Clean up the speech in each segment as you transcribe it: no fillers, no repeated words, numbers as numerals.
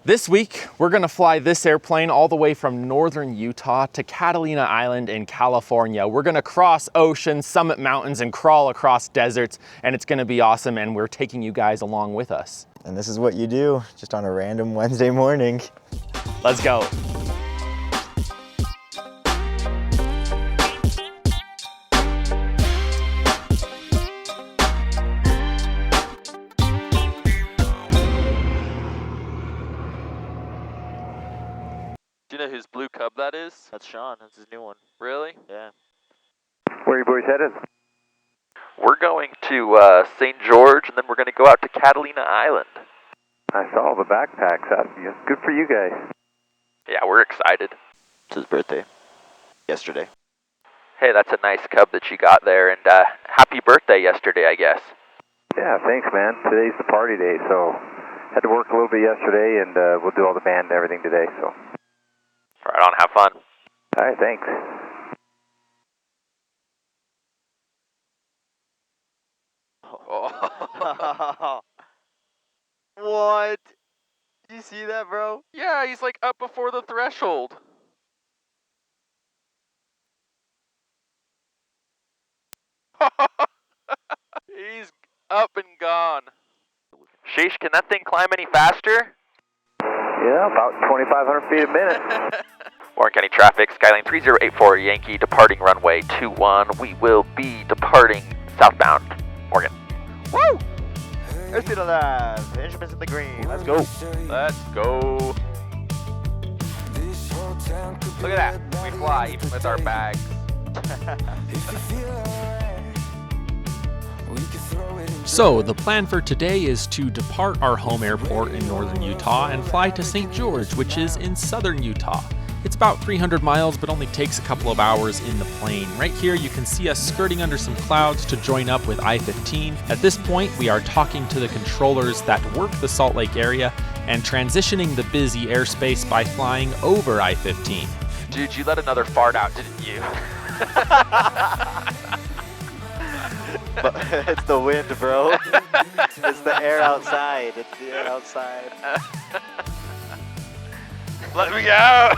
This week, we're gonna fly this airplane all the way from northern Utah to Catalina Island in California. We're gonna cross oceans, summit mountains, and crawl across deserts, and it's gonna be awesome, and we're taking you guys along with us. And this is what you do, just on a random Wednesday morning. Let's go. Do you know whose blue cub that is? That's Sean. That's his new one. Really? Yeah. Where are you boys headed? We're going to St. George, and then we're going to go out to Catalina Island. I saw the backpacks. Good for you guys. Yeah, we're excited. It's his birthday. Yesterday. Hey, that's a nice cub that you got there, and happy birthday yesterday, I guess. Yeah, thanks, man. Today's the party day, so had to work a little bit yesterday, and we'll do all the band and everything today, so. Right on, have fun. All right, thanks. Oh. What? Did you see that, bro? Yeah, he's like up before the threshold. He's up and gone. Sheesh, can that thing climb any faster? Yeah, about 2,500 feet a minute. Warren County traffic, Skyline 3084 Yankee, departing runway 21. We will be departing southbound, Morgan. Woo! Airspeed on that. Instruments in the green. Let's go. Let's go. Look at that. We fly even with our bags. So the plan for today is to depart our home airport in northern Utah and fly to St. George, which is in southern Utah. It's about 300 miles, but only takes a couple of hours in the plane. Right here, you can see us skirting under some clouds to join up with I-15. At this point, we are talking to the controllers that work the Salt Lake area and transitioning the busy airspace by flying over I-15. Dude, you let another fart out, didn't you? It's the wind, bro. It's the air outside. It's the air outside. Let me go!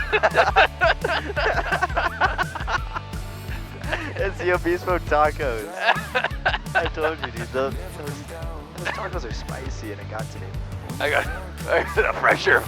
It's the Beast Mode tacos. I told you, dude. Those tacos are spicy, and it got to me. I got a pressure.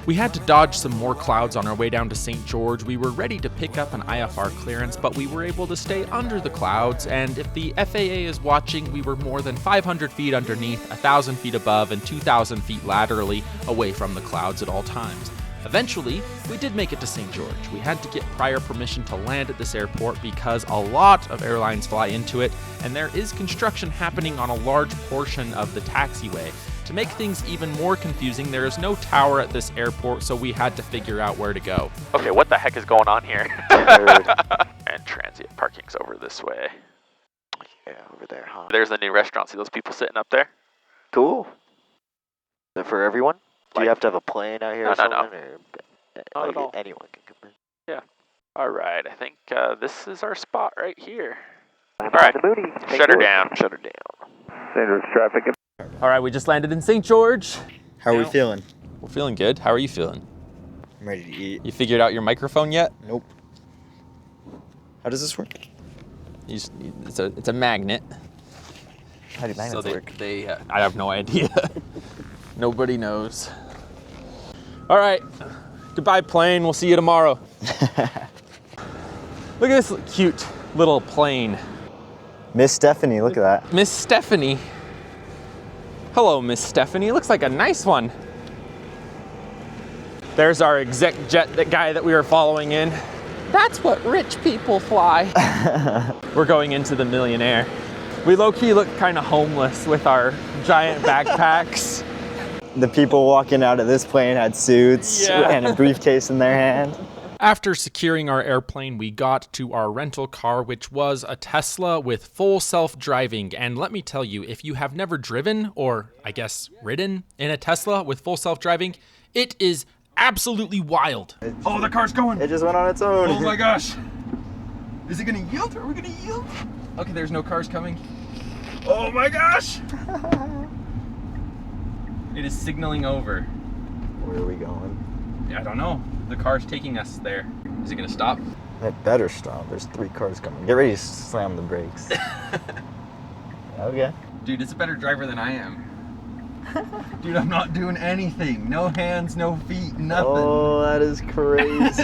We had to dodge some more clouds on our way down to St. George. We were ready to pick up an IFR clearance, but we were able to stay under the clouds, and if the FAA is watching, we were more than 500 feet underneath, 1,000 feet above, and 2,000 feet laterally away from the clouds at all times. Eventually, we did make it to St. George. We had to get prior permission to land at this airport because a lot of airlines fly into it, and there is construction happening on a large portion of the taxiway. To make things even more confusing, there is no tower at this airport, so we had to figure out where to go. Okay, what the heck is going on here? And transient parking's over this way. Yeah, over there, huh? There's the new restaurant. See those people sitting up there? Cool. Is that for everyone? Do you Like- have to have a plane out here No, or no, no. something? Or, Not at all. Anyone can come in. All right, I think this is our spot right here. All right, shut her down. Shut her down. There's traffic. All right, we just landed in St. George. How are we feeling? We're feeling good. How are you feeling? I'm ready to eat. You figured out your microphone yet? Nope. How does this work? It's a magnet. How do magnets So work? I have no idea. Nobody knows. All right, goodbye plane. We'll see you tomorrow. Look at this cute little plane. Miss Stephanie, look at that. Miss Stephanie. Hello, Miss Stephanie. Looks like a nice one. There's our exec jet, that guy that we were following in. That's what rich people fly. We're going into the Millionaire. We low-key look kind of homeless with our giant backpacks. The people walking out of this plane had suits and a briefcase in their hand. After securing our airplane, we got to our rental car, which was a Tesla with full self-driving. And let me tell you, if you have never driven, or I guess ridden, in a Tesla with full self-driving, it is absolutely wild. Oh, the car's going. It just went on its own. Oh my gosh. Is it gonna yield? Are we gonna yield? Okay, there's no cars coming. Oh my gosh! It is signaling over. Where are we going? I don't know. The car's taking us there. Is it gonna stop? It better stop. There's 3 cars coming. Get ready to slam the brakes. Okay. Dude, it's a better driver than I am. Dude, I'm not doing anything. No hands, no feet, nothing. Oh, that is crazy.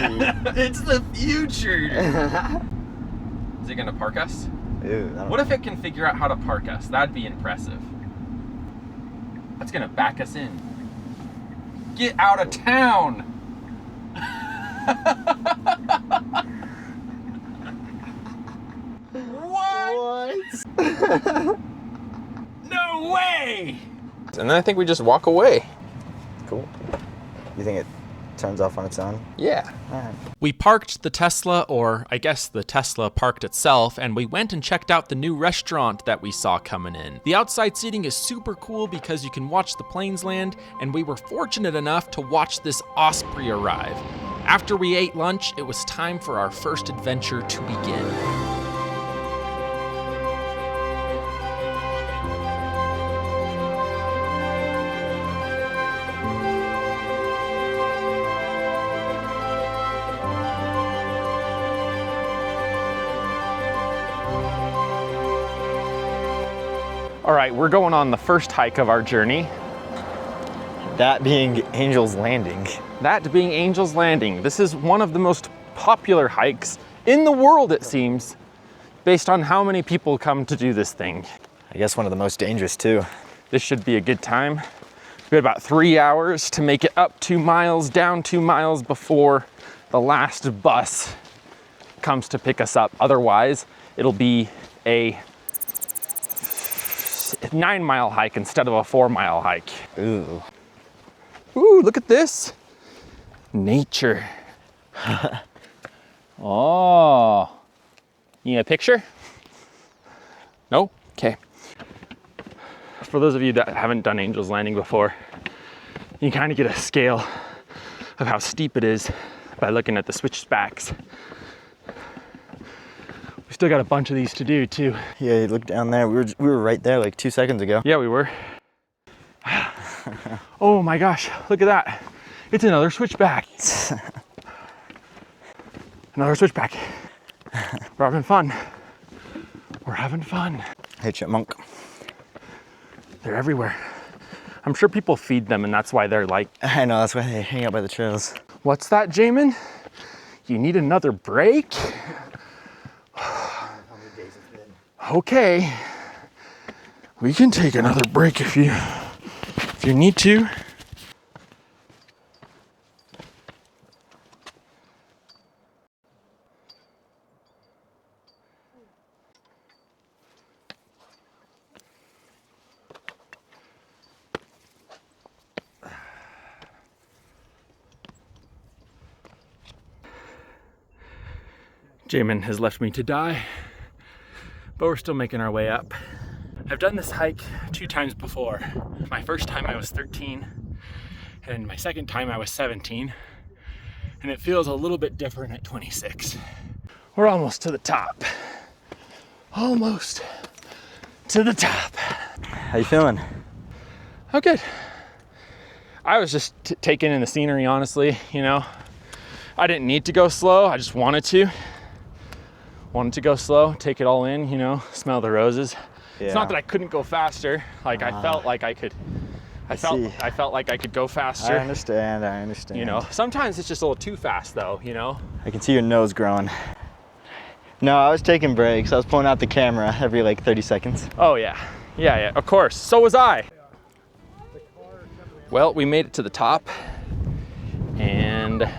It's the future. Is it gonna park us? Ew, I don't What if it can figure out how to park us? That'd be impressive. That's gonna back us in. Get out of town! What? No way! And then I think we just walk away. Cool. You think it turns off on its own? Yeah. Alright. We parked the Tesla, or I guess the Tesla parked itself, and we went and checked out the new restaurant that we saw coming in. The outside seating is super cool because you can watch the planes land, and we were fortunate enough to watch this Osprey arrive. After we ate lunch, it was time for our first adventure to begin. All right, we're going on the first hike of our journey. That being Angel's Landing. That being Angel's Landing. This is one of the most popular hikes in the world, it seems, based on how many people come to do this thing. I guess one of the most dangerous too. This should be a good time. We had about 3 hours to make it up 2 miles, down 2 miles before the last bus comes to pick us up. Otherwise, it'll be a 9-mile hike instead of a 4-mile hike. Ooh. Ooh, look at this. Nature. Oh. You need a picture? No? Okay. For those of you that haven't done Angel's Landing before, you kind of get a scale of how steep it is by looking at the switchbacks. We still got a bunch of these to do too. Yeah, you look down there. We were right there like 2 seconds ago. Yeah, we were. Oh my gosh, look at that. It's another switchback. Another switchback. We're having fun. We're having fun. Hey, chipmunk. They're everywhere. I'm sure people feed them and that's why they're like, I know, that's why they hang out by the trails. what's that, Jamin? You need another break? Okay. We can take another break if you need to. Jamin has left me to die, but we're still making our way up. I've done this hike 2 times before. My first time I was 13, and my second time I was 17, and it feels a little bit different at 26. We're almost to the top. Almost to the top. How you feeling? Oh, good. I was just taking in the scenery, honestly, you know. I didn't need to go slow, I just wanted to. Wanted to go slow, take it all in, you know, smell the roses. Yeah. It's not that I couldn't go faster. Like I felt like I could. I felt like I could go faster. I understand. You know, sometimes it's just a little too fast, though. You know. I can see your nose growing. No, I was taking breaks. I was pulling out the camera every like 30 seconds. Oh yeah, of course. So was I. Well, we made it to the top, and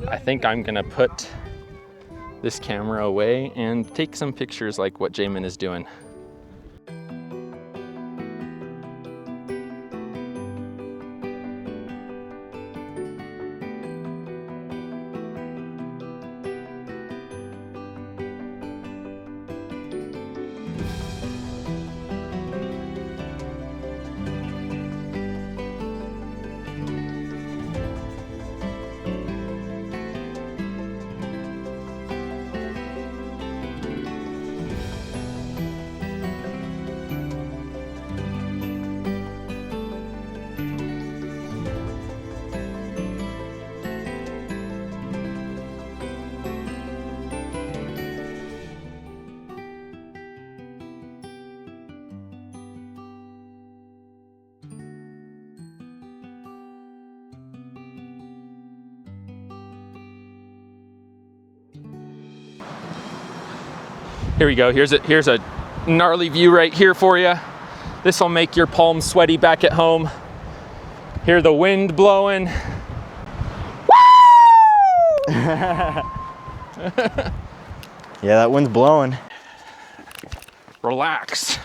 I think I'm gonna put this camera away and take some pictures like what Jamin is doing. Here we go. Here's a gnarly view right here for you. This will make your palms sweaty back at home. Hear the wind blowing. Yeah, that wind's blowing. Relax,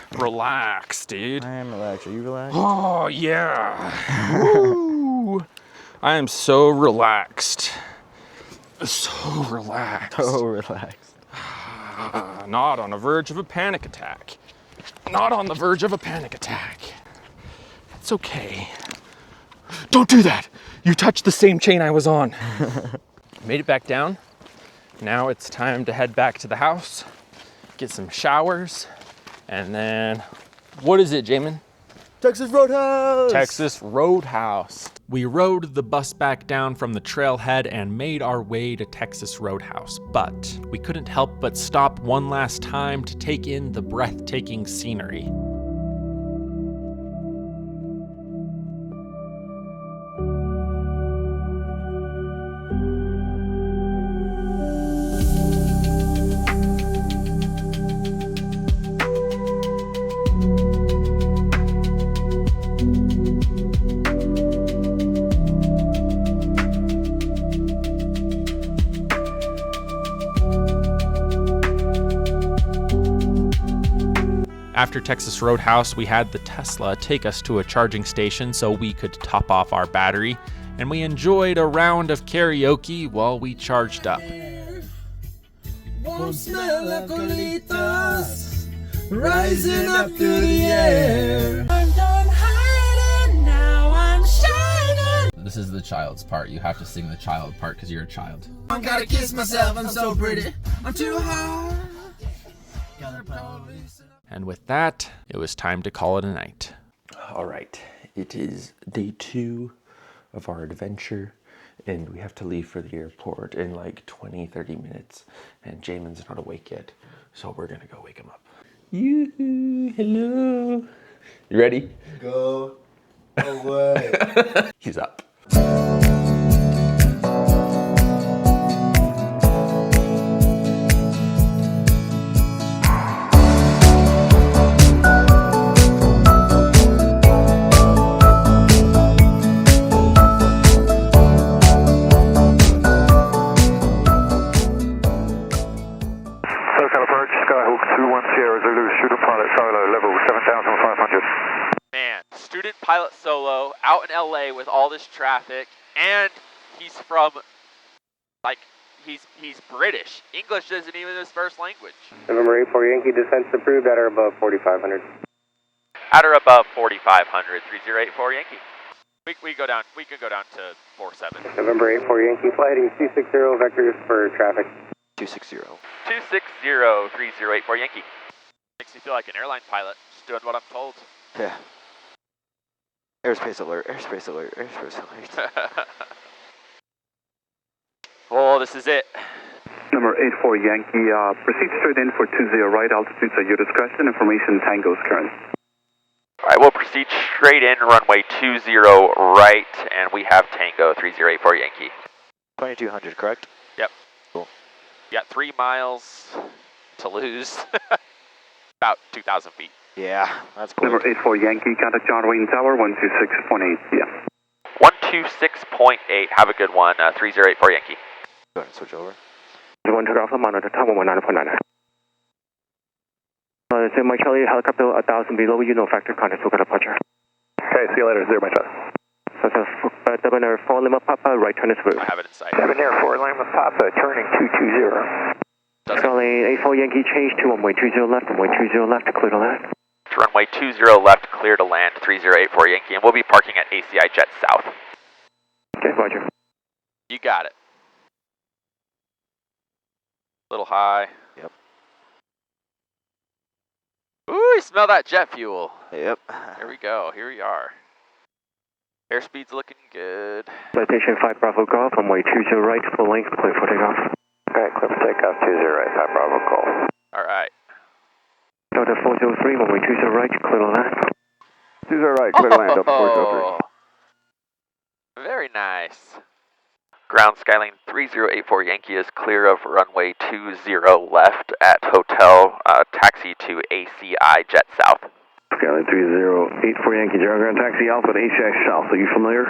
dude. I am relaxed. Are you relaxed? Oh yeah. Woo. I am so relaxed. So relaxed. Oh, relaxed. Not on the verge of a panic attack. Not on the verge of a panic attack. It's okay. Don't do that. You touched the same chain I was on. Made it back down. Now it's time to head back to the house, get some showers, and then, what is it, Jamin? Texas Roadhouse! Texas Roadhouse. We rode the bus back down from the trailhead and made our way to Texas Roadhouse, but we couldn't help but stop one last time to take in the breathtaking scenery. After Texas Roadhouse, we had the Tesla take us to a charging station so we could top off our battery, and we enjoyed a round of karaoke while we charged up. Won't smell like colitas rising up through the air. I'm done hiding, now I'm shining. This is the child's part. You have to sing the child part because you're a child. I gotta kiss myself, I'm so pretty. I'm too hard. And with that, it was time to call it a night. All right, it is day 2 of our adventure, and we have to leave for the airport in like 20-30 minutes, and Jamin's not awake yet, so we're gonna go wake him up. Yoo-hoo, hello. You ready? Go away. He's up. Man, student pilot solo out in LA with all this traffic, and he's from, like, he's British. English isn't even his first language. November 84 Yankee, descents approved at or above 4,500. At or above 4,500, 3084 Yankee. We can go down to 47. November 84 Yankee, flight heading 260 vectors for traffic. 260. 260, 3084 Yankee. Makes me feel like an airline pilot, just doing what I'm told. Yeah. Airspace alert, airspace alert, airspace alert. Oh, this is it. Number 84 Yankee, proceed straight in for 20 right, altitudes at your discretion, information Tango's current. Alright, we'll proceed straight in, runway 20 right, and we have Tango 3084 Yankee. 2200, correct? Yep. Cool. You got 3 miles to lose. About 2,000 feet. Yeah, that's cool. Number 84 Yankee, contact John Wayne Tower, 126.8, yeah. 126.8, have a good one, 3084 Yankee. Go ahead, switch over. 1 Alpha, monitor tower 19.9. So my Charlie, helicopter 1,000 below you, no factor contact, we'll get a departure. Okay, see you later, 0 my Charlie. So, 7 Air 4 Lima Papa, right turn is smooth. I have it in sight. 7 Air 4 Lima Papa, turning 220. Charlie, 84 Yankee, change to 1.20 left, 1.20 left, clear to land. Runway 20 left, clear to land, 3084 Yankee, and we'll be parking at ACI Jet South. Okay, roger. You got it. Little high. Yep. Ooh, you smell that jet fuel. Yep. Here we go, here we are. Airspeed's looking good. Citation 5 Bravo Golf, 1.20 right, full length, clear for takeoff. Alright, clear for takeoff, 20 right, 5 Bravo call. Alright. Delta 403, 1.20 right, clear to land. 20 right, clear to land, up 403. Very nice. Ground Skyline 3084 Yankee is clear of runway 20 left at hotel, taxi to ACI Jet South. Skyline 3084 Yankee, ground taxi Alpha to ACI South. Are you familiar?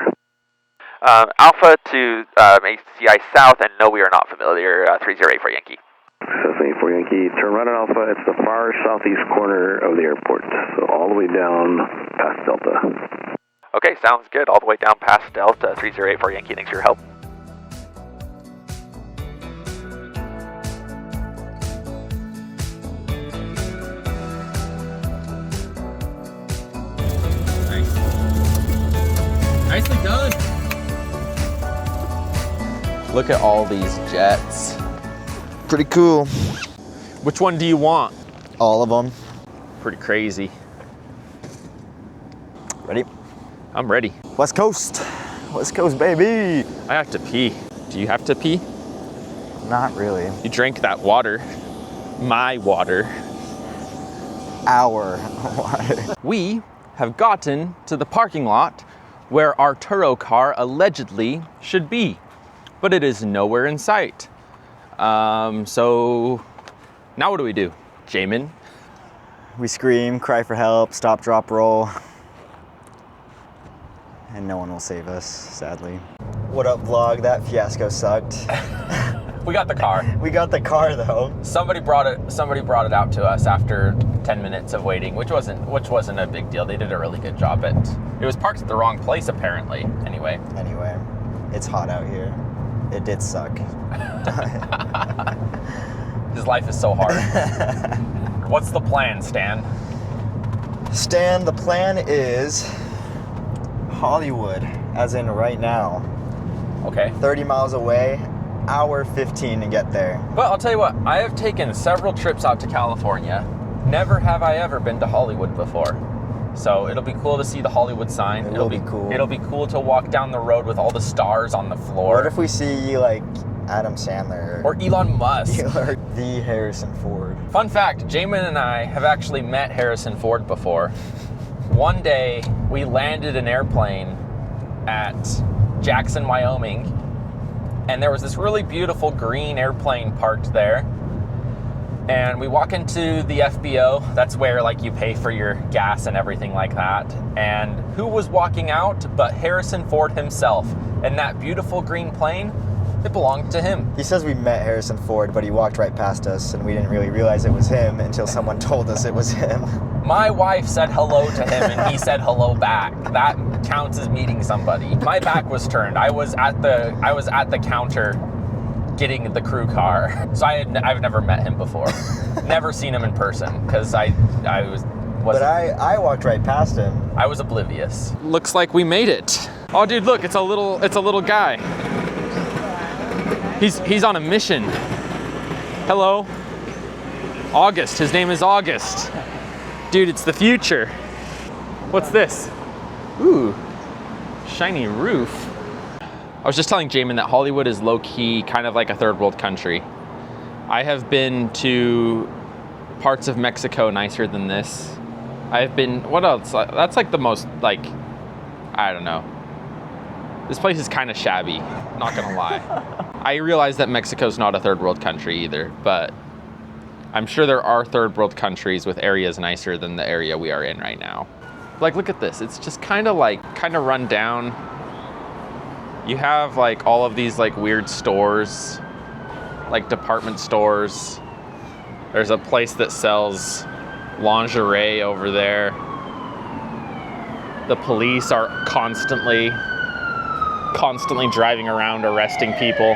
Alpha to ACI South, and no, we are not familiar. 3084 Yankee. 3084 Yankee, turn right on Alpha. It's the far southeast corner of the airport, so all the way down past Delta. Okay, sounds good. All the way down past Delta. 3084 Yankee. Thanks for your help. Nicely done. Look at all these jets. Pretty cool. Which one do you want? All of them. Pretty crazy. Ready? I'm ready. West Coast. West Coast, baby. I have to pee. Do you have to pee? Not really. You drank that water. My water. Our water. We have gotten to the parking lot where our Turo car allegedly should be, but it is nowhere in sight. So now what do we do, Jamin? We scream, cry for help, stop, drop, roll. And no one will save us, sadly. What up, vlog? That fiasco sucked. We got the car. We got the car though. Somebody brought it out to us after 10 minutes of waiting, which wasn't a big deal. They did a really good job. It was parked at the wrong place apparently. Anyway, it's hot out here. It did suck. His life is so hard. What's the plan, Stan? Stan, the plan is Hollywood, as in right now. Okay. 30 miles away, hour 15 to get there. Well, I'll tell you what, I have taken several trips out to California. Never have I ever been to Hollywood before. So it'll be cool to see the Hollywood sign. It'll be cool. It'll be cool to walk down the road with all the stars on the floor. What if we see like Adam Sandler or Elon Musk or the Harrison Ford? Fun fact, Jamin and I have actually met Harrison Ford before. One day we landed an airplane at Jackson, Wyoming, and there was this really beautiful green airplane parked there. And we walk into the FBO, that's where like you pay for your gas and everything like that. And who was walking out but Harrison Ford himself? And that beautiful green plane, it belonged to him. He says we met Harrison Ford, but he walked right past us and we didn't really realize it was him until someone told us it was him. My wife said hello to him and he said hello back. That counts as meeting somebody. My back was turned. I was at the counter getting the crew car. So I've never met him before. Never seen him in person because I walked right past him. I was oblivious. Looks like we made it. Oh dude, look, it's a little guy. He's on a mission. Hello. August, his name is August. Dude, it's the future. What's this? Ooh, shiny roof. I was just telling Jamin that Hollywood is low-key kind of like a third world country. I have been to parts of Mexico nicer than this. I've been, what else? That's like the most, like, I don't know. This place is kind of shabby, not gonna lie. I realize that Mexico's not a third world country either, but I'm sure there are third world countries with areas nicer than the area we are in right now. Like, look at this. It's just kind of run down. You have like all of these like weird stores, like department stores. There's a place that sells lingerie over there. The police are constantly driving around arresting people.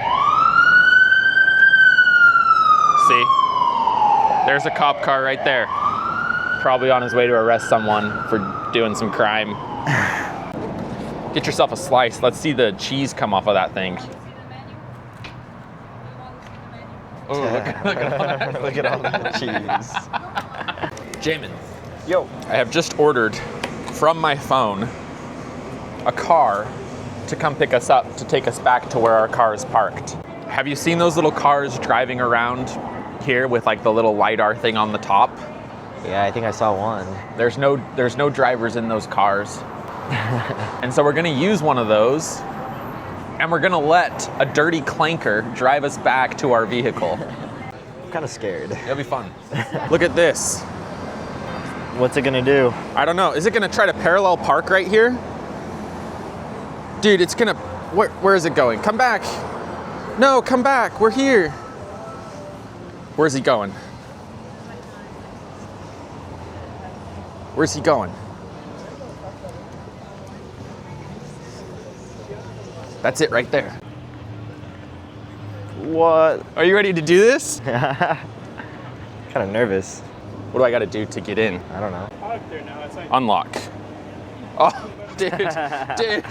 See? There's a cop car right there. Probably on his way to arrest someone for doing some crime. Get yourself a slice. Let's see the cheese come off of that thing. Oh, look at all that. Look at all that cheese. Jamin. Yo. I have just ordered from my phone a car to come pick us up, to take us back to where our car is parked. Have you seen those little cars driving around here with like the little LiDAR thing on the top? Yeah, I think I saw one. There's no drivers in those cars. And so we're gonna use one of those and we're gonna let a dirty clanker drive us back to our vehicle. I'm kind of scared. It'll be fun. Look at this. What's it gonna do? I don't know. Is it gonna try to parallel park right here? Dude, it's gonna, where is it going? Come back. No, come back, we're here. Where's he going? Where's he going? That's it right there. What? Are you ready to do this? Kind of nervous. What do I gotta do to get in? I don't know. Unlock. Oh, dude, dude.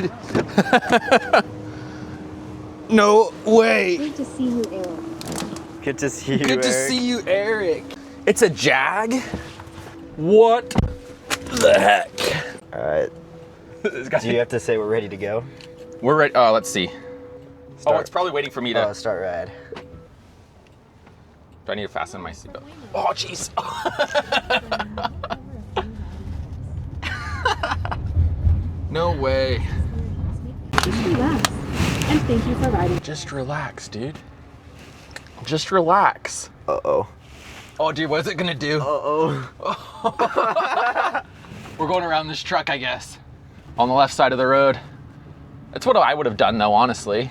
No way. Good to see you, Erik. Good to see you, Good to Erik. see you, Erik. It's a Jag? What the heck? All right. Do you have to say we're ready to go? We're ready. Oh, let's see. Start. Oh, it's probably waiting for me to. Start ride. Do I need to fasten my seatbelt? Oh, jeez. No way. Just relax. And thank you for riding. Just relax, dude. Just relax. Uh-oh. Oh, dude, what is it gonna do? Uh-oh. We're going around this truck, I guess. On the left side of the road. That's what I would have done, though, honestly.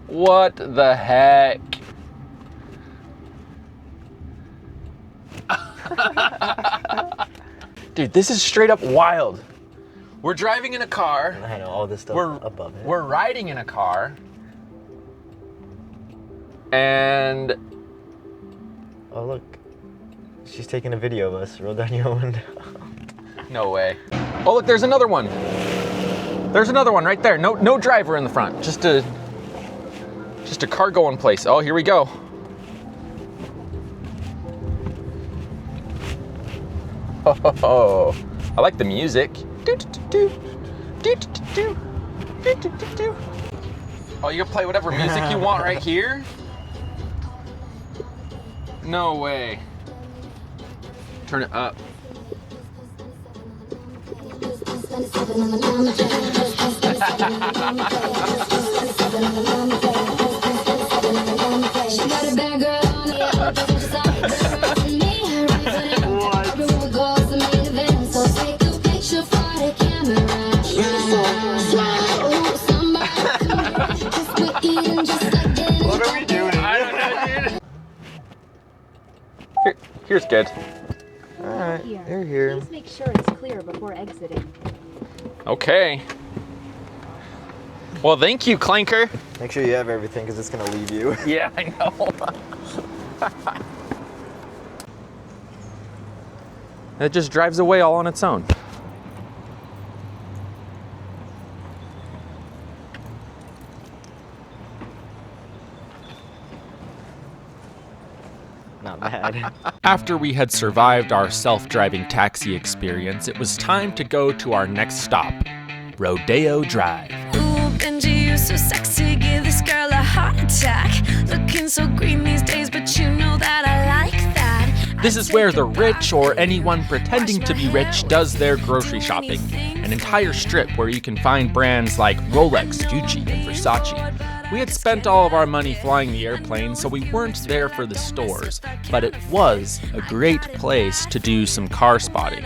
What the heck? Dude, this is straight up wild. We're driving in a car. I know, all this stuff above it. We're riding in a car. And... Oh, look. She's taking a video of us. Roll down your window. No way. Oh, look, there's another one. There's another one right there. No driver in the front. Just a cargo in place. Oh, here we go. Oh, I like the music. Oh, you can play whatever music you want right here? No way. Turn it up. What are we doing? I don't know, dude. Here's good. Alright, you're here. Please make sure it's clear before exiting. Okay. Well, thank you, Clanker. Make sure you have everything because it's going to leave you. Yeah, I know. It just drives away all on its own. Not bad. After we had survived our self-driving taxi experience, it was time to go to our next stop, Rodeo Drive. Ooh, Benji, you're so sexy, give this girl a heart attack. Looking so green these days, but you know that I like that. This is where the rich or anyone pretending to be rich does their grocery shopping. An entire strip where you can find brands like Rolex, Gucci, and Versace. We had spent all of our money flying the airplane, so we weren't there for the stores, but it was a great place to do some car spotting.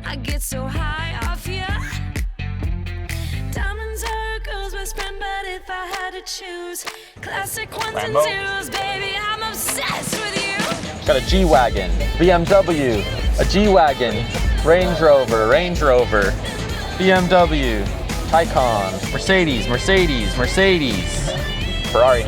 I get so high off ya. Diamonds are a girl's best friend, but if I had to choose, classic ones and zeros, baby, I'm obsessed with you. Got a G-Wagon, BMW, a G-Wagon, Range Rover, BMW, Taycan, Mercedes, Ferrari.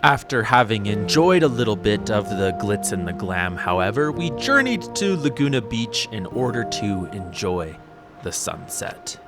After having enjoyed a little bit of the glitz and the glam, however, we journeyed to Laguna Beach in order to enjoy the sunset.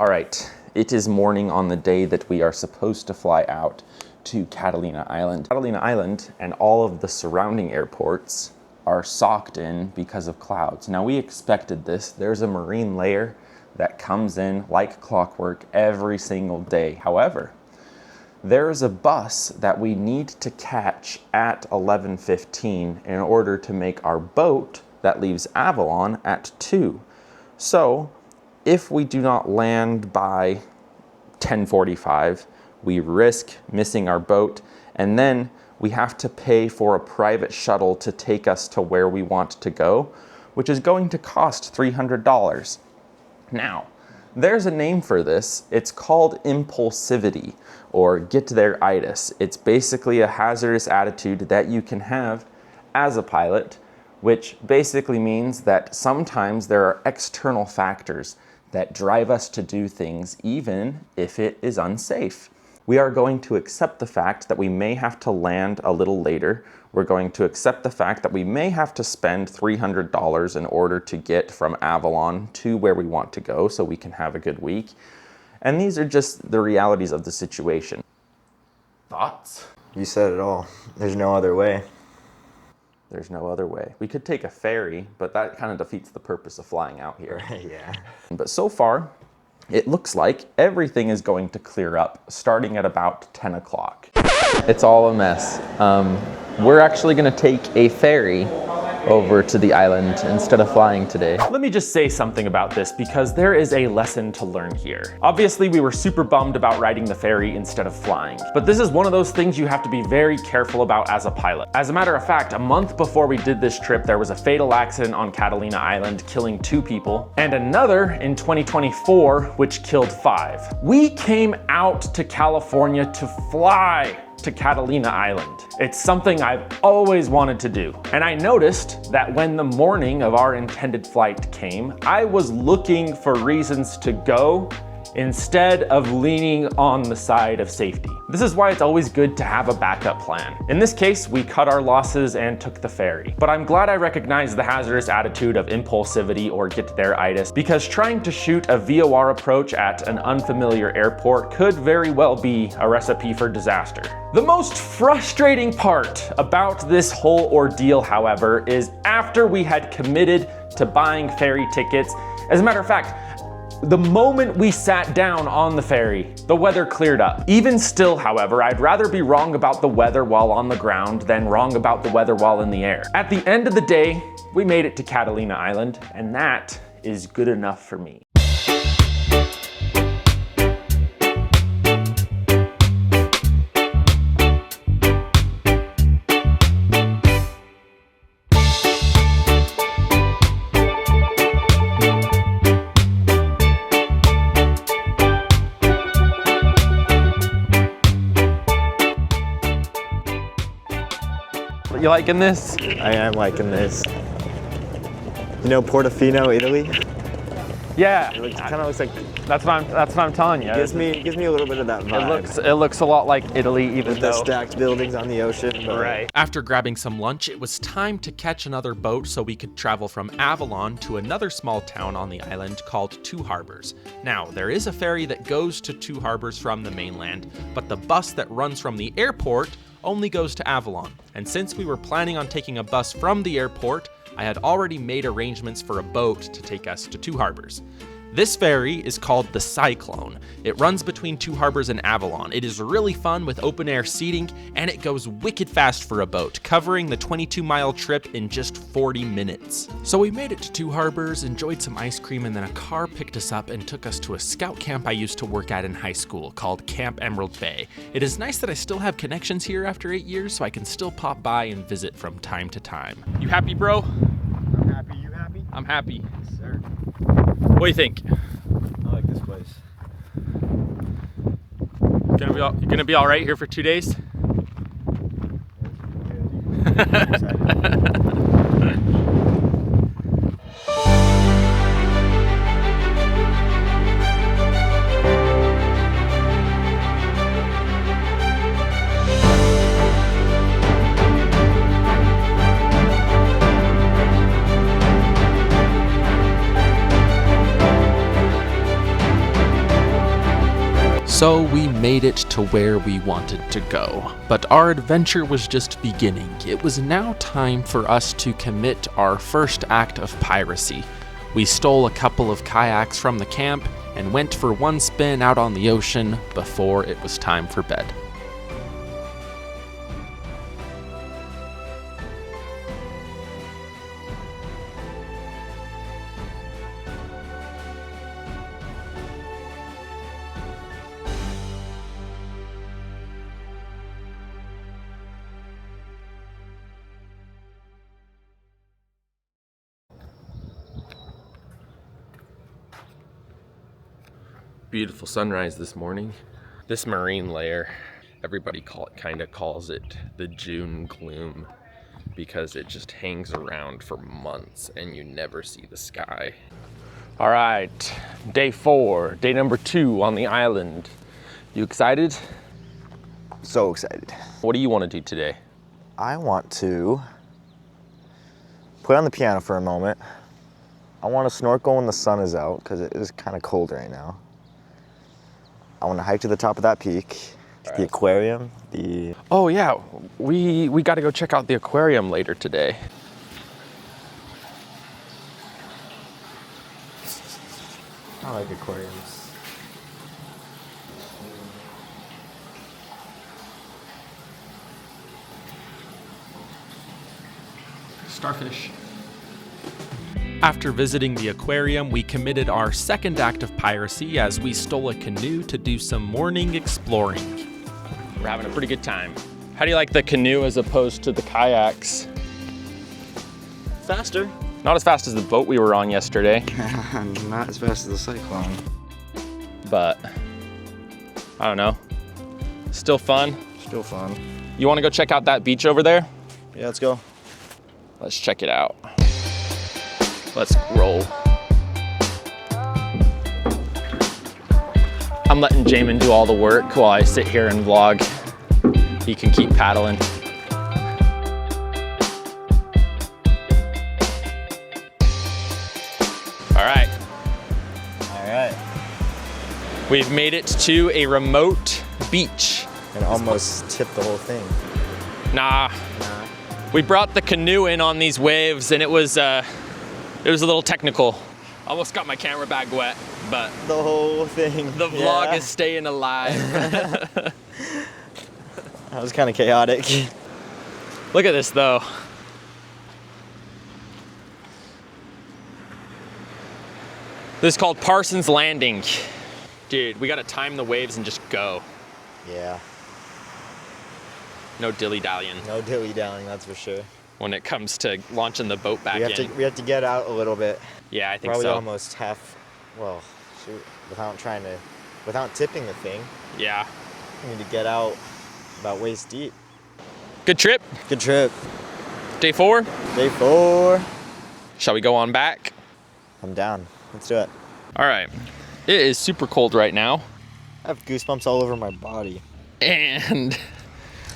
All right, it is morning on the day that we are supposed to fly out to Catalina Island. Catalina Island and all of the surrounding airports are socked in because of clouds. Now we expected this. There's a marine layer that comes in like clockwork every single day. However, there is a bus that we need to catch at 11:15 in order to make our boat that leaves Avalon at 2. So if we do not land by 10:45, we risk missing our boat, and then we have to pay for a private shuttle to take us to where we want to go, which is going to cost $300. Now, there's a name for this. It's called impulsivity, or get-there-itis. It's basically a hazardous attitude that you can have as a pilot, which basically means that sometimes there are external factors that drive us to do things even if it is unsafe. We are going to accept the fact that we may have to land a little later. We're going to accept the fact that we may have to spend $300 in order to get from Avalon to where we want to go so we can have a good week. And these are just the realities of the situation. Thoughts? You said it all. There's no other way. There's no other way. We could take a ferry, but that kind of defeats the purpose of flying out here. Yeah. But so far, it looks like everything is going to clear up starting at about 10 o'clock. It's all a mess. We're actually going to take a ferry over to the island instead of flying today. Let me just say something about this because there is a lesson to learn here. Obviously, we were super bummed about riding the ferry instead of flying, but this is one of those things you have to be very careful about as a pilot. As a matter of fact, a month before we did this trip, there was a fatal accident on Catalina Island, killing 2 people, and another in 2024, which killed 5. We came out to California to fly to Catalina Island. It's something I've always wanted to do. And I noticed that when the morning of our intended flight came, I was looking for reasons to go instead of leaning on the side of safety. This is why it's always good to have a backup plan. In this case, we cut our losses and took the ferry. But I'm glad I recognized the hazardous attitude of impulsivity or get-there-itis, because trying to shoot a VOR approach at an unfamiliar airport could very well be a recipe for disaster. The most frustrating part about this whole ordeal, however, is after we had committed to buying ferry tickets. As a matter of fact, the moment we sat down on the ferry, the weather cleared up. Even still, however, I'd rather be wrong about the weather while on the ground than wrong about the weather while in the air. At the end of the day, we made it to Catalina Island, and that is good enough for me. You liking this? I am liking this. You know Portofino, Italy? Yeah. It kind of looks like. That's what I'm telling you. It gives me a little bit of that vibe. It looks a lot like Italy, even with the stacked buildings on the ocean. Right. After grabbing some lunch, it was time to catch another boat so we could travel from Avalon to another small town on the island called Two Harbors. Now, there is a ferry that goes to Two Harbors from the mainland, but the bus that runs from the airport only goes to Avalon. And since we were planning on taking a bus from the airport, I had already made arrangements for a boat to take us to Two Harbors. This ferry is called the Cyclone. It runs between Two Harbors and Avalon. It is really fun with open air seating, and it goes wicked fast for a boat, covering the 22-mile trip in just 40 minutes. So we made it to Two Harbors, enjoyed some ice cream, and then a car picked us up and took us to a scout camp I used to work at in high school called Camp Emerald Bay. It is nice that I still have connections here after 8 years, so I can still pop by and visit from time to time. You happy, bro? I'm happy. You happy? I'm happy. Yes, sir. What do you think? I like this place. You gonna be all right here for 2 days? So we made it to where we wanted to go. But our adventure was just beginning. It was now time for us to commit our first act of piracy. We stole a couple of kayaks from the camp and went for one spin out on the ocean before it was time for bed. Beautiful sunrise this morning. This marine layer, everybody kind of calls it the June gloom because it just hangs around for months and you never see the sky. All right, day 4, day number 2 on the island. You excited? So excited. What do you want to do today? I want to put on the piano for a moment. I want to snorkel when the sun is out because it is kind of cold right now. I want to hike to the top of that peak, the aquarium, Oh yeah, we got to go check out the aquarium later today. I like aquariums. Starfish. After visiting the aquarium, we committed our second act of piracy as we stole a canoe to do some morning exploring. We're having a pretty good time. How do you like the canoe as opposed to the kayaks? Faster. Not as fast as the boat we were on yesterday. Not as fast as the Cyclone. But, I don't know. Still fun. Still fun. You want to go check out that beach over there? Yeah, let's go. Let's check it out. Let's roll. I'm letting Jamin do all the work while I sit here and vlog. He can keep paddling. All right. All right. We've made it to a remote beach. And almost tipped the whole thing. Nah. We brought the canoe in on these waves and it was a little technical. Almost got my camera bag wet, but the whole thing. The vlog is staying alive. That was kind of chaotic. Look at this though. This is called Parsons Landing. Dude, we gotta time the waves and just go. Yeah. No dilly-dallying. No dilly-dallying, that's for sure. When it comes to launching the boat back in. We have to get out a little bit. Yeah, I think Probably so. almost half, well, shoot, without tipping the thing. Yeah. We need to get out about waist deep. Good trip. Good trip. Day 4. Day 4. Shall we go on back? I'm down. Let's do it. All right. It is super cold right now. I have goosebumps all over my body. And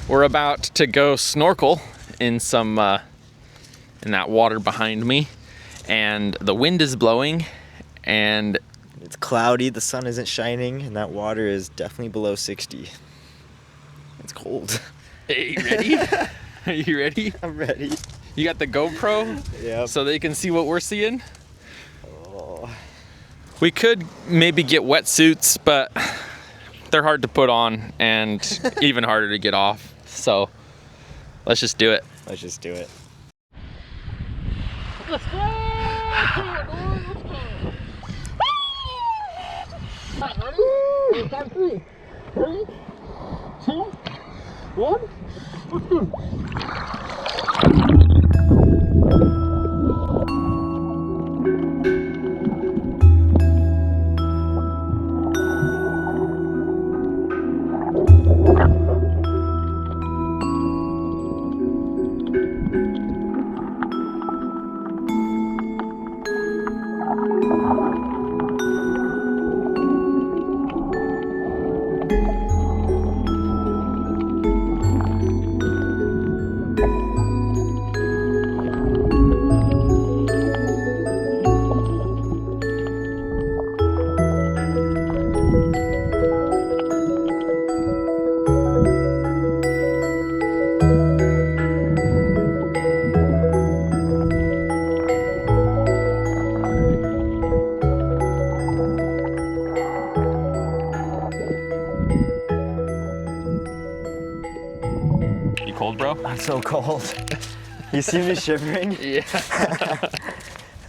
we're about to go snorkel in some in that water behind me, and the wind is blowing and it's cloudy, the sun isn't shining, and that water is definitely below 60. It's cold. Are you ready? Are you ready? I'm ready. You got the GoPro? Yeah. So they can see what we're seeing? Oh. We could maybe get wetsuits, but they're hard to put on and even harder to get off. So let's just do it. Let's just do it. Let's go! Ready? Count 3. 3, 2, 1. Let's go. cold, bro? I'm so cold. You see me shivering? Yeah.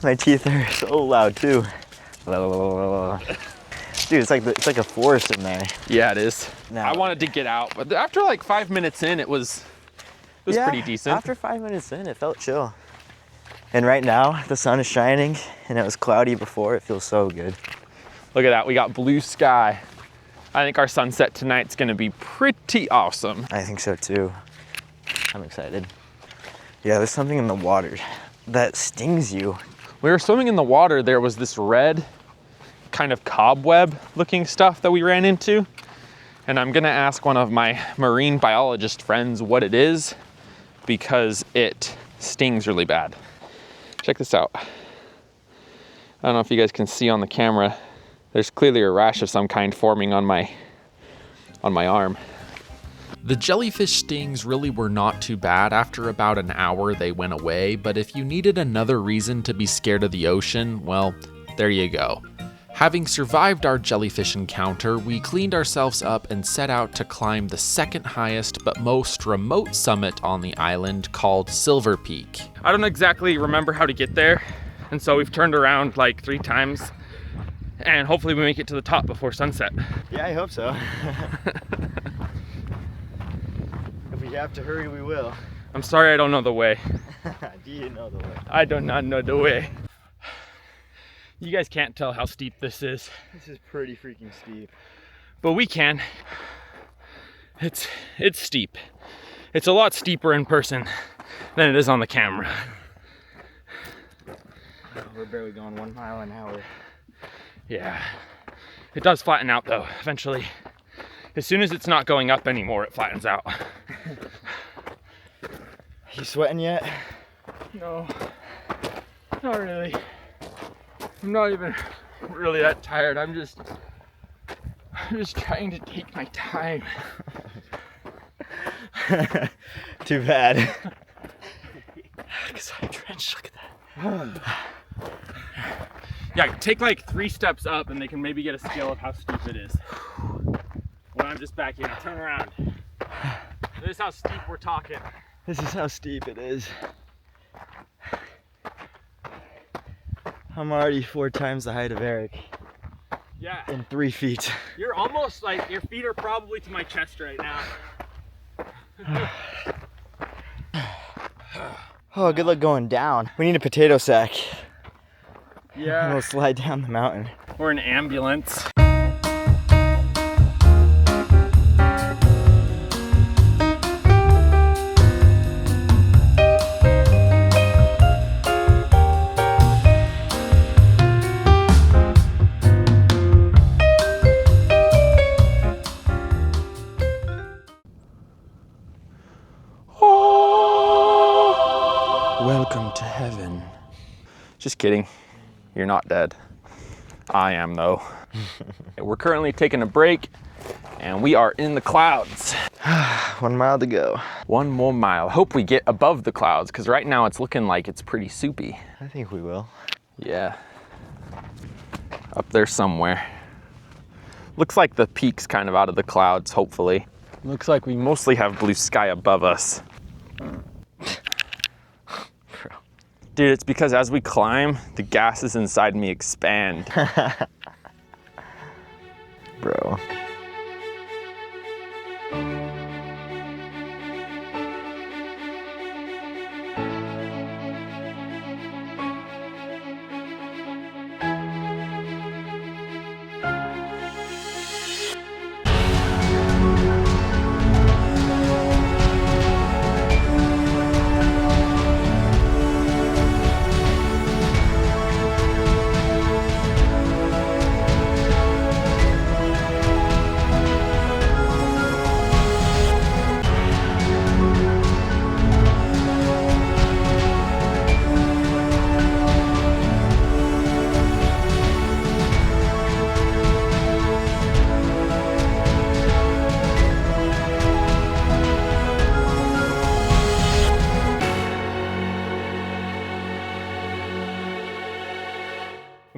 My teeth are so loud too. Dude, it's like a forest in there. Yeah, it is. Now, I wanted to get out, but after like 5 minutes in, it was pretty decent. After 5 minutes in, it felt chill. And right now, the sun is shining, and it was cloudy before. It feels so good. Look at that, we got blue sky. I think our sunset tonight's gonna be pretty awesome. I think so too. I'm excited. Yeah, there's something in the water that stings you. We were swimming in the water, there was this red kind of cobweb looking stuff that we ran into. And I'm gonna ask one of my marine biologist friends what it is, because it stings really bad. Check this out. I don't know if you guys can see on the camera, there's clearly a rash of some kind forming on my arm. The jellyfish stings really were not too bad. After about an hour, they went away, but if you needed another reason to be scared of the ocean, well, there you go. Having survived our jellyfish encounter, we cleaned ourselves up and set out to climb the second highest but most remote summit on the island called Silver Peak. I don't exactly remember how to get there, and so we've turned around like 3 times, and hopefully we make it to the top before sunset. Yeah, I hope so. If we have to hurry, we will. I'm sorry I don't know the way. Do you know the way? I do not know the way. You guys can't tell how steep this is. This is pretty freaking steep. But we can. It's steep. It's a lot steeper in person than it is on the camera. We're barely going 1 mile an hour. Yeah. It does flatten out though, eventually. As soon as it's not going up anymore, it flattens out. You sweating yet? No, not really. I'm not even really that tired. I'm just trying to take my time. Too bad. Because I'm drenched, look at that. Yeah, take like 3 steps up and they can maybe get a scale of how steep it is. When I'm just back here, turn around. This is how steep we're talking. This is how steep it is. I'm already 4 times the height of Erik. Yeah. In 3 feet. You're almost like, your feet are probably to my chest right now. Oh, good luck going down. We need a potato sack. Yeah. We'll slide down the mountain. Or an ambulance. Welcome to heaven. Just kidding. You're not dead. I am though. We're currently taking a break and we are in the clouds. 1 mile to go. 1 more mile. Hope we get above the clouds because right now it's looking like it's pretty soupy. I think we will. Yeah. Up there somewhere. Looks like the peak's kind of out of the clouds, hopefully. Looks like we mostly have blue sky above us. Dude, it's because as we climb, the gases inside me expand. Bro.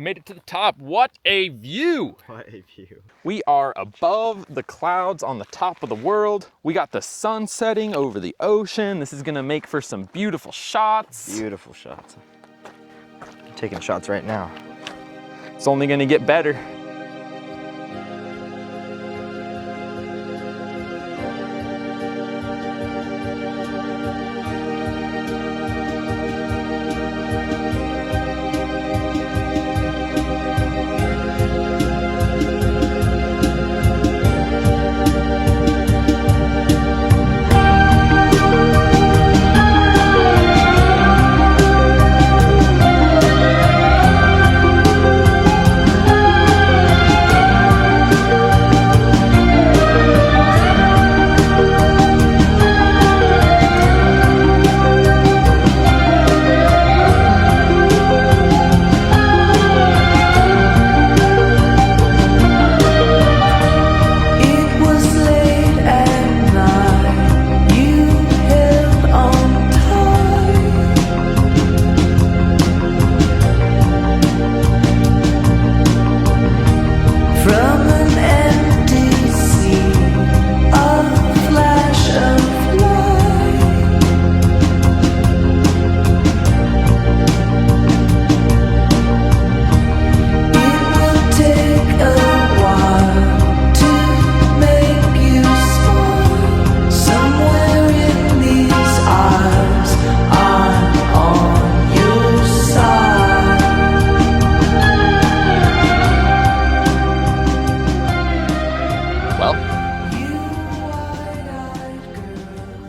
made it to the top. What a view! What a view. We are above the clouds on the top of the world. We got the sun setting over the ocean. This is gonna make for some beautiful shots. Beautiful shots. I'm taking shots right now. It's only gonna get better.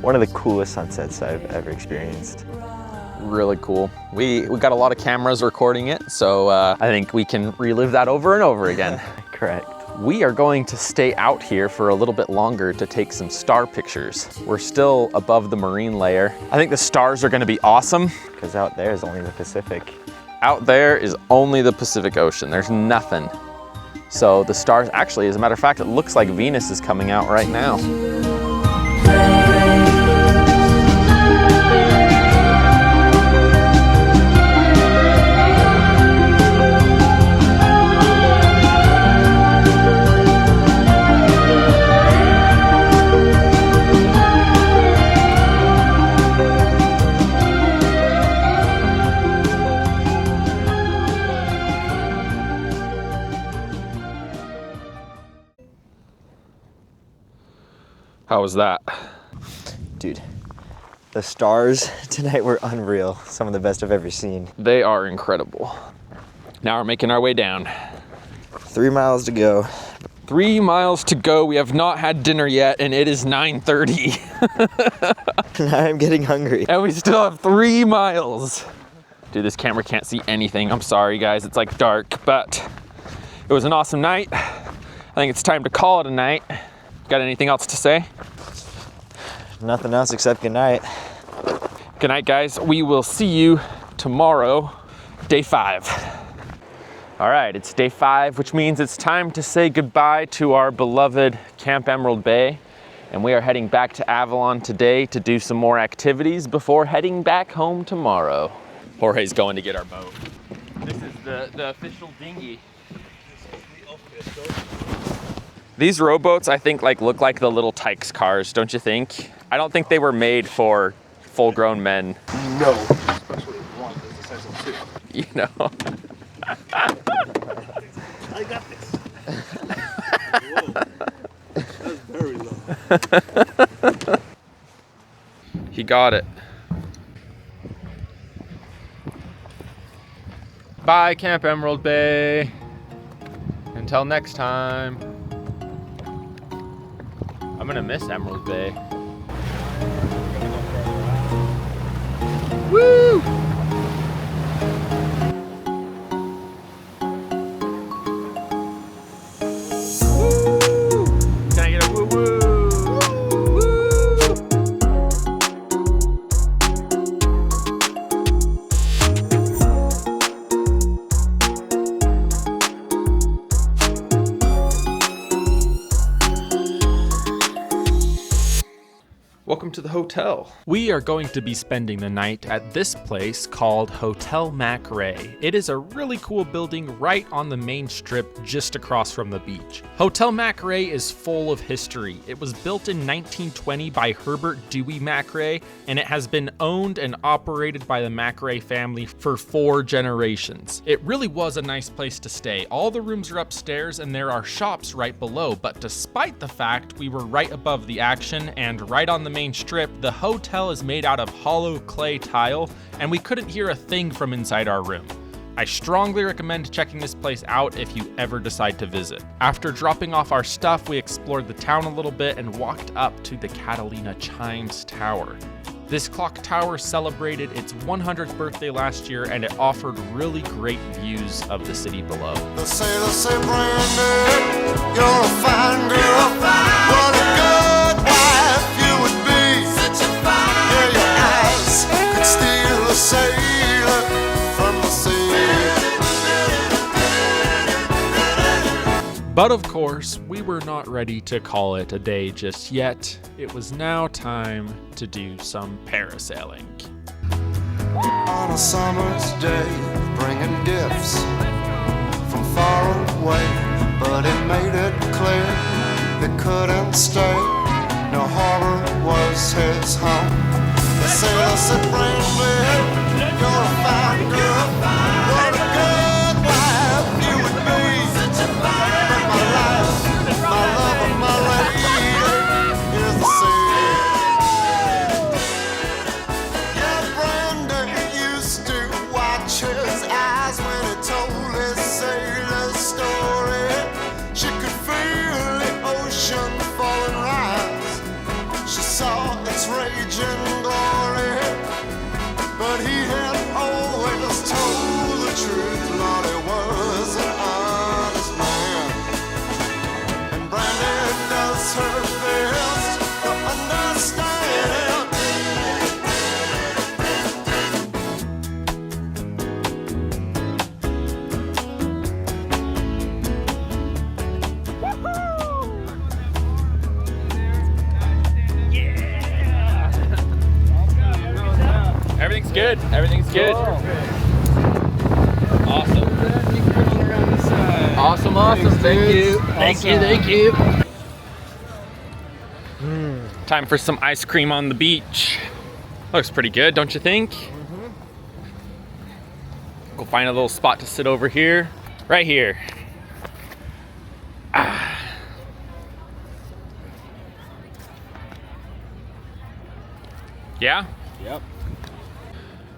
One of the coolest sunsets I've ever experienced. Really cool. We got a lot of cameras recording it, so I think we can relive that over and over again. Correct. We are going to stay out here for a little bit longer to take some star pictures. We're still above the marine layer. I think the stars are gonna be awesome. Because out there is only the Pacific. Out there is only the Pacific Ocean. There's nothing. So the stars, actually, as a matter of fact, it looks like Venus is coming out right now. How was that? Dude, the stars tonight were unreal. Some of the best I've ever seen. They are incredible. Now we're making our way down. 3 miles to go. 3 miles to go. We have not had dinner yet, and it is 9:30. Now I'm getting hungry. And we still have 3 miles. Dude, this camera can't see anything. I'm sorry, guys. It's like dark, but it was an awesome night. I think it's time to call it a night. Got anything else to say? Nothing else except good night. Good night, guys. We will see you tomorrow, day 5. All right, it's day 5, which means it's time to say goodbye to our beloved Camp Emerald Bay. And we are heading back to Avalon today to do some more activities before heading back home tomorrow. Jorge's going to get our boat. This is the official dinghy. These rowboats, I think, look like the little Tykes cars, don't you think? I don't think they were made for full-grown men. No, especially one that's the size of 2. You know. I got this. Whoa. That's very low. He got it. Bye, Camp Emerald Bay. Until next time. I'm gonna miss Emerald Bay. Woo! Can I get a woo woo? Welcome to the hotel. We are going to be spending the night at this place called Hotel Mac Ray. It is a really cool building right on the main strip just across from the beach. Hotel Mac Ray is full of history. It was built in 1920 by Herbert Dewey Mac Ray, and it has been owned and operated by the Mac Ray family for 4 generations. It really was a nice place to stay. All the rooms are upstairs and there are shops right below, but despite the fact we were right above the action and right on the main strip, the hotel is made out of hollow clay tile, and we couldn't hear a thing from inside our room. I strongly recommend checking this place out if you ever decide to visit. After dropping off our stuff, we explored the town a little bit and walked up to the Catalina Chimes Tower. This clock tower celebrated its 100th birthday last year, and it offered really great views of the city below. They say, Brandy, you're a fine girl. What a good wife you would be. Such a fine girl. Your eyes could steal a sailor from the sea. But of course, we were not ready to call it a day just yet. It was now time to do some parasailing. On a summer's day, bringing gifts from far away, but it made it clear they couldn't stay. No harbor was his home. The sailor said, Brandy, you're a fine girl. What a good wife you would be. Such a fine girl. But my life, my love, and my lady is the sea. Yeah, Brandy used to watch his eyes when he told his sailor story. She could feel the ocean fall and rise. She saw its raging glory, but he had always told the truth. Lord, he was an honest man, and Brandy does her best to understand. Everything's good. Everything's good. Awesome. Awesome. Thank you. Time for some ice cream on the beach. Looks pretty good, don't you think? Go find a little spot to sit over here. Right here. Yeah? Yep.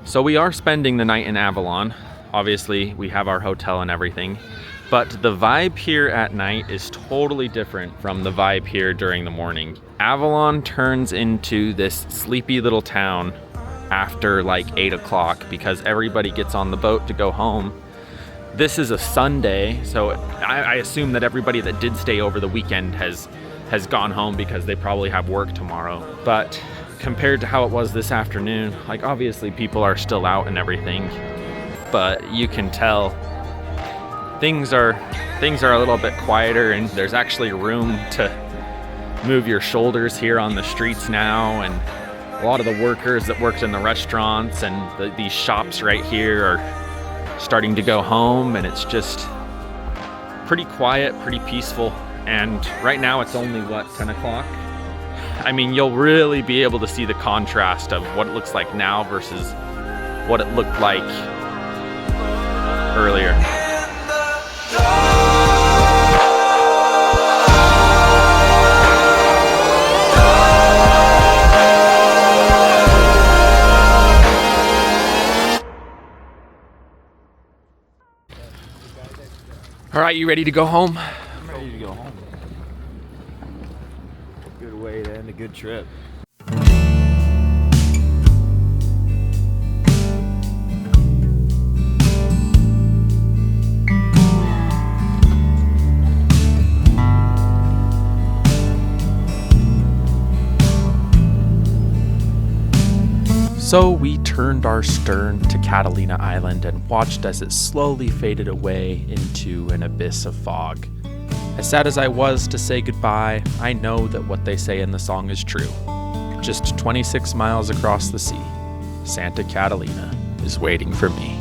So we are spending the night in Avalon. Obviously, we have our hotel and everything, but the vibe here at night is totally different from the vibe here during the morning. Avalon turns into this sleepy little town after like 8 o'clock because everybody gets on the boat to go home. This is a Sunday, so I assume that everybody that did stay over the weekend has gone home because they probably have work tomorrow. But compared to how it was this afternoon, like obviously people are still out and everything, but you can tell things are a little bit quieter, and there's actually room to move your shoulders here on the streets now, and a lot of the workers that worked in the restaurants and these shops right here are starting to go home, and it's just pretty quiet, pretty peaceful. And right now it's only, what, 10 o'clock? I mean, you'll really be able to see the contrast of what it looks like now versus what it looked like earlier. All right, you ready to go home? I'm ready to go home. Good way to end a good trip. So we turned our stern to Catalina Island and watched as it slowly faded away into an abyss of fog. As sad as I was to say goodbye, I know that what they say in the song is true. Just 26 miles across the sea, Santa Catalina is waiting for me.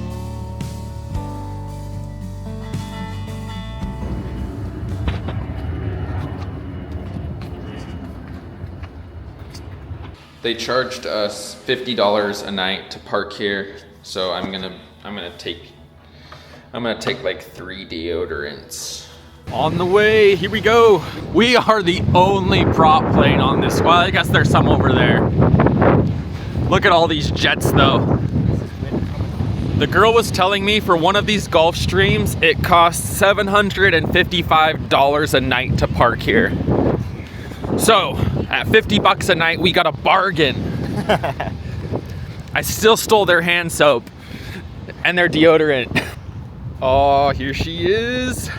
They charged us $50 a night to park here, so I'm gonna take like 3 deodorants. On the way, here we go. We are the only prop plane on this. Well, I guess there's some over there. Look at all these jets though. The girl was telling me for one of these Gulf Streams, it costs $755 a night to park here. So, at 50 bucks a night, we got a bargain. I still stole their hand soap and their deodorant. Oh, here she is.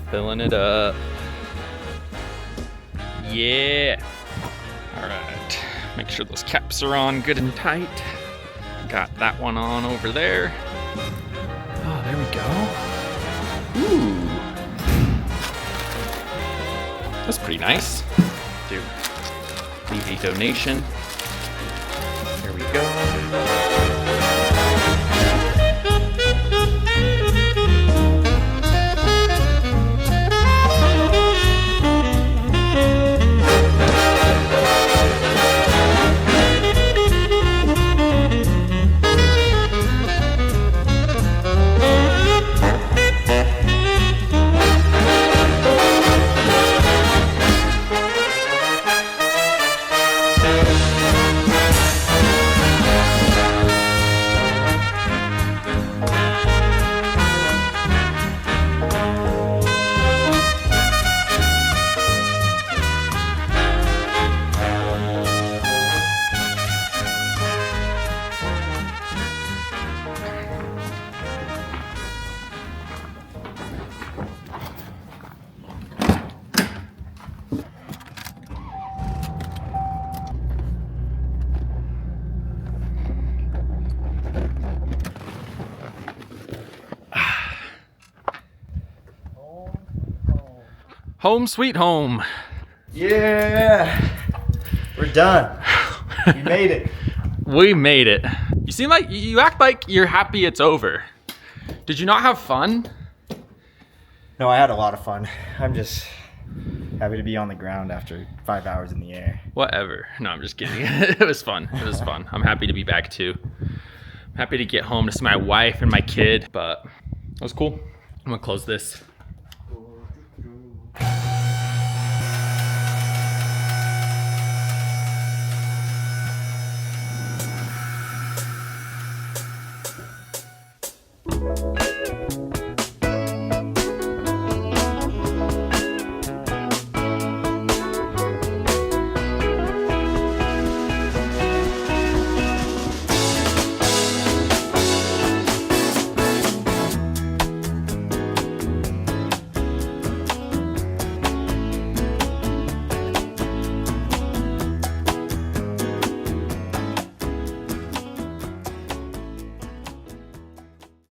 Filling it up. Yeah. All right. Make sure those caps are on good and tight. Got that one on over there. Oh, there we go. Ooh. That's pretty nice. Do leave a donation. There we go. Home sweet home. Yeah, we're done. We made it. We made it. You seem like, you act like you're happy it's over. Did you not have fun? No, I had a lot of fun. I'm just happy to be on the ground after 5 hours in the air. Whatever. No, I'm just kidding. It was fun. It was fun. I'm happy to be back too. I'm happy to get home to see my wife and my kid, but it was cool. I'm gonna close this.